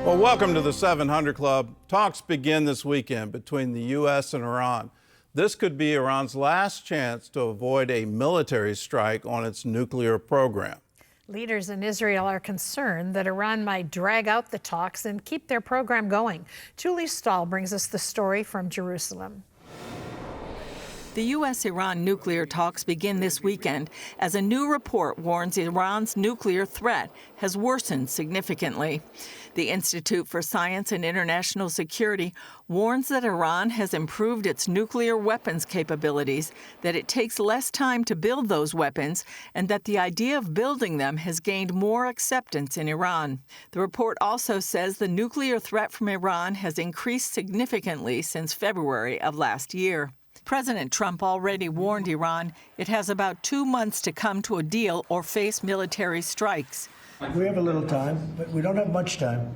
Well, welcome to the 700 Club. Talks begin this weekend between the U.S. and Iran. This could be Iran's last chance to avoid a military strike on its nuclear program. Leaders in Israel are concerned that Iran might drag out the talks and keep their program going. Julie Stahl brings us the story from Jerusalem. The U.S. Iran nuclear talks begin this weekend as a new report warns Iran's nuclear threat has worsened significantly. The Institute for Science and International Security warns that Iran has improved its nuclear weapons capabilities, that it takes less time to build those weapons, and that the idea of building them has gained more acceptance in Iran. The report also says the nuclear threat from Iran has increased significantly since February of last year. President Trump already warned Iran it has about 2 months to come to a deal or face military strikes. We have a little time, but we don't have much time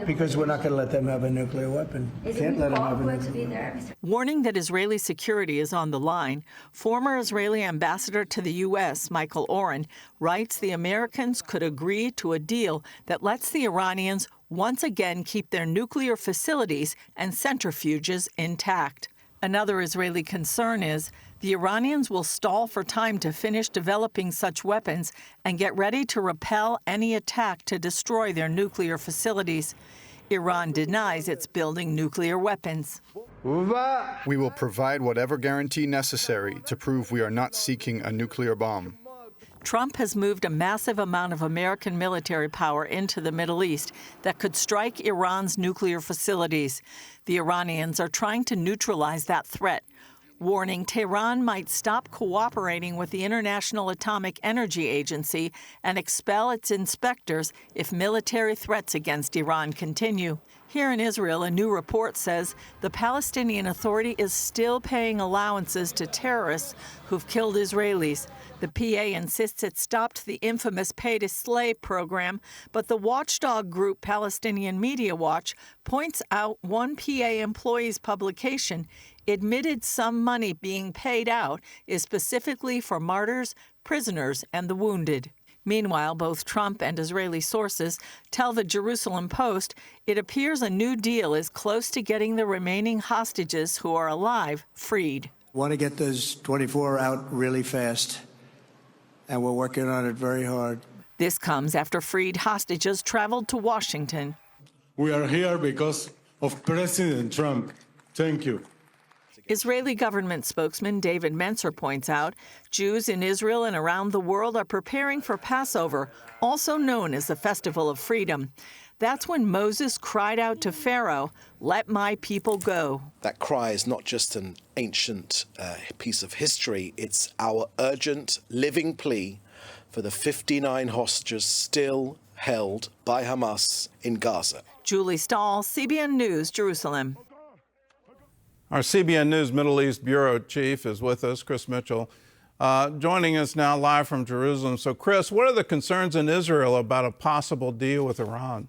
because we're not going to let them have a nuclear weapon. Can't let them have a nuclear weapon. Warning that Israeli security is on the line, former Israeli ambassador to the U.S., Michael Oren, writes the Americans could agree to a deal that lets the Iranians once again keep their nuclear facilities and centrifuges intact. Another Israeli concern is the Iranians will stall for time to finish developing such weapons and get ready to repel any attack to destroy their nuclear facilities. Iran denies it's building nuclear weapons. We will provide whatever guarantee necessary to prove we are not seeking a nuclear bomb. Trump has moved a massive amount of American military power into the Middle East that could strike Iran's nuclear facilities. The Iranians are trying to neutralize that threat, warning Tehran might stop cooperating with the International Atomic Energy Agency and expel its inspectors if military threats against Iran continue. Here in Israel, a new report says the Palestinian Authority is still paying allowances to terrorists who've killed Israelis. The PA insists it stopped the infamous pay-to-slay program, but the watchdog group Palestinian Media Watch points out one PA employee's publication admitted some money being paid out is specifically for martyrs, prisoners, and the wounded. Meanwhile, both Trump and Israeli sources tell the Jerusalem Post it appears a new deal is close to getting the remaining hostages who are alive freed. Want to get those 24 out really fast, and we're working on it very hard. This comes after freed hostages traveled to Washington. We are here because of President Trump. Thank you. Israeli government spokesman David Mencer points out Jews in Israel and around the world are preparing for Passover, also known as the Festival of Freedom. That's when Moses cried out to Pharaoh, "Let my people go." That cry is not just an ancient piece of history, it's our urgent living plea for the 59 hostages still held by Hamas in Gaza. Julie Stahl, CBN News, Jerusalem. Our CBN News Middle East Bureau Chief is with us, Chris Mitchell, joining us now live from Jerusalem. So, Chris, what are the concerns in Israel about a possible deal with Iran?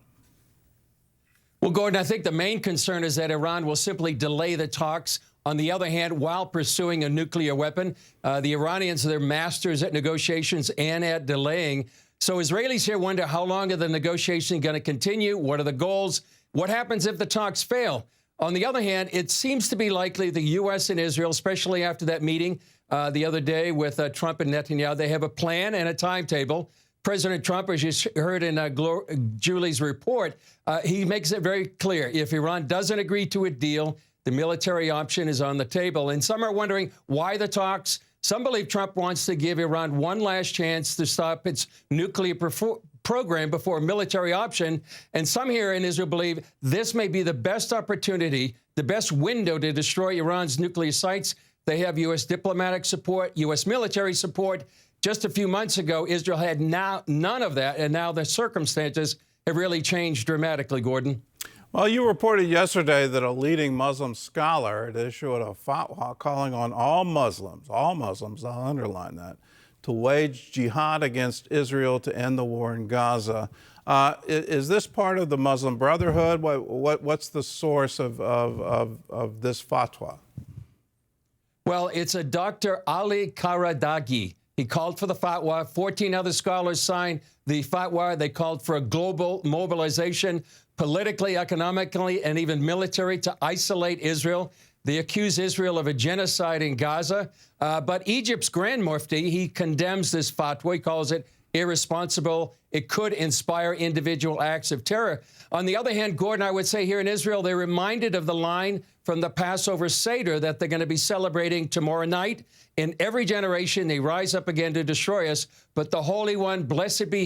Well, Gordon, I think the main concern is that Iran will simply delay the talks. On the other hand, while pursuing a nuclear weapon, the Iranians are masters at negotiations and at delaying. So Israelis here wonder how long are the negotiations going to continue? What are the goals? What happens if the talks fail? On the other hand, it seems to be likely the U.S. and Israel, especially after that meeting the other day with Trump and Netanyahu, they have a plan and a timetable. President Trump, as you heard in Julie's report, he makes it very clear. If Iran doesn't agree to a deal, the military option is on the table. And some are wondering why the talks. Some believe Trump wants to give Iran one last chance to stop its nuclear program before a military option. And some here in Israel believe this may be the best opportunity, the best window to destroy Iran's nuclear sites. They have U.S. diplomatic support, U.S. military support. Just a few months ago, Israel had none of that, and now the circumstances have really changed dramatically, Gordon. Well, you reported yesterday that a leading Muslim scholar had issued a fatwa calling on all Muslims, I'll underline that, to wage jihad against Israel to end the war in Gaza. Is this part of the Muslim Brotherhood? What's the source of this fatwa? Well, it's a Dr. Ali Karadagi. He called for the fatwa. 14 other scholars signed the fatwa. They called for a global mobilization, politically, economically, and even military, to isolate Israel. They accuse Israel of a genocide in Gaza. But Egypt's Grand Mufti, he condemns this fatwa. He calls it irresponsible. It could inspire individual acts of terror. On the other hand, Gordon, I would say here in Israel, they're reminded of the line from the Passover Seder that they're going to be celebrating tomorrow night. In every generation, they rise up again to destroy us. But the Holy One, blessed be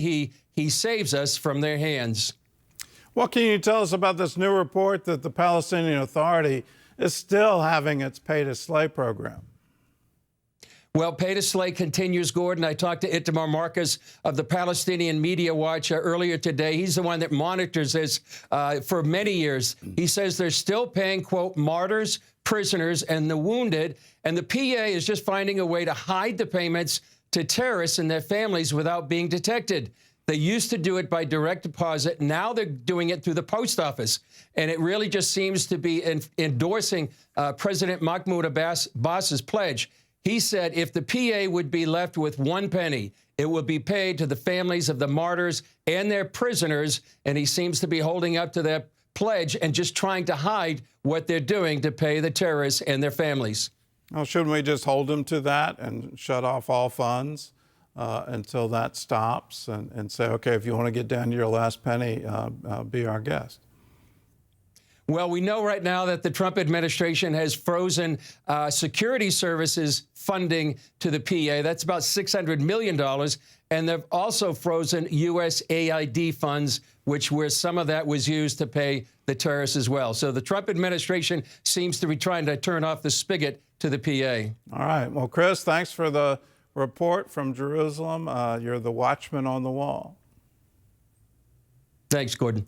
he saves us from their hands. What can you tell us about this new report that the Palestinian Authority is still having its pay-to-slay program? Well, pay-to-slay continues, Gordon. I talked to Itamar Marcus of the Palestinian Media Watch earlier today. He's the one that monitors this for many years. He says they're still paying, quote, martyrs, prisoners, and the wounded, and the PA is just finding a way to hide the payments to terrorists and their families without being detected. They used to do it by direct deposit. Now they're doing it through the post office. And it really just seems to be endorsing President Mahmoud Abbas's pledge. He said if the PA would be left with 1 penny, it would be paid to the families of the martyrs and their prisoners. And he seems to be holding up to that pledge and just trying to hide what they're doing to pay the terrorists and their families. Well, shouldn't we just hold them to that and shut off all funds until that stops and say, okay, if you want to get down to your last penny, be our guest? Well, we know right now that the Trump administration has frozen security services funding to the PA. That's about $600 million. And they've also frozen USAID funds, where some of that was used to pay the terrorists as well. So the Trump administration seems to be trying to turn off the spigot to the PA. All right. Well, Chris, thanks for the report from Jerusalem. You're the watchman on the wall. Thanks, Gordon.